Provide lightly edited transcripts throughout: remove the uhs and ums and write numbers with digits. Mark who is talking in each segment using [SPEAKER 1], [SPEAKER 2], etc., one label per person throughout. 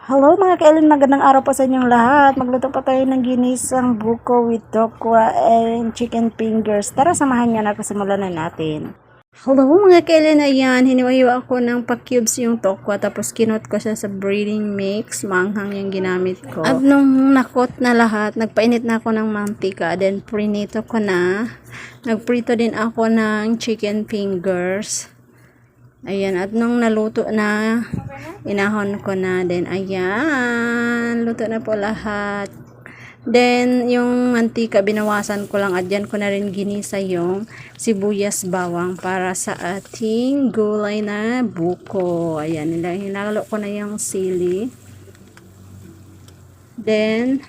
[SPEAKER 1] Hello mga kailan, magandang araw po sa inyong lahat. Magluto pa tayo ng ginisang buko with tokwa and chicken fingers. Tara, samahan niyo na ako, simulan na natin. Hello mga kailan, ayan, hiniwayo ako ng pa-cubes yung tokwa, tapos kinot ko siya sa breading mix, manghang yung ginamit ko. At nung nakot na lahat, nagpainit na ako ng mantika, then prinito ko na. Nagprito din ako ng chicken fingers. Ayan, at nung naluto na, inahon ko na. Then, ayan, luto na po lahat. Then, yung mantika, binawasan ko lang. At dyan ko na rin ginisa yung sibuyas bawang para sa ating gulay na buko. Ayan, hinalo ko na yung sili. Then,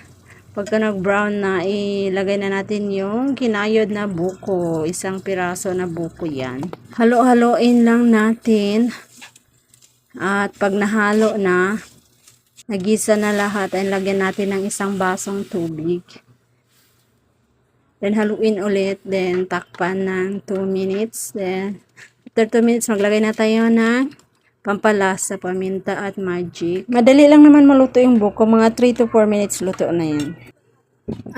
[SPEAKER 1] pagka nag-brown na, ilagay na natin yung kinayod na buko. Isang piraso na buko yan. Halo-haloin lang natin. At pag nahalo na, nagisa na lahat, ay lagyan natin ng isang basong tubig. Then, haluin ulit. Then, takpan ng 2 minutes. Then, after 2 minutes, maglagay na tayo ng pampalasa, paminta at magic. Madali lang naman maluto yung buko. Mga 3 to 4 minutes luto na yan.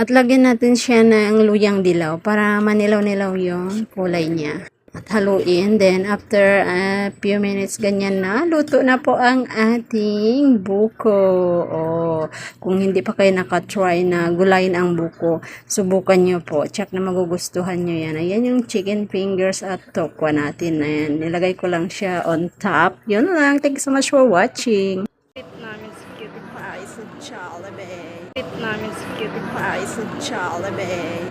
[SPEAKER 1] At lagyan natin siya ng luyang dilaw para manilaw-nilaw yung kulay niya. At haluin. Then, after a few minutes, ganyan na. Luto na po ang ating buko. O, kung hindi pa kayo nakatry na gulayin ang buko, subukan nyo po. Check na magugustuhan nyo yan. Ayan yung chicken fingers at tokwa natin. Ayan, nilagay ko lang siya on top. Yun lang. Thank you so much for watching. Namin sa cutie pie sa Jollibee. Namin sa cutie pie sa Jollibee.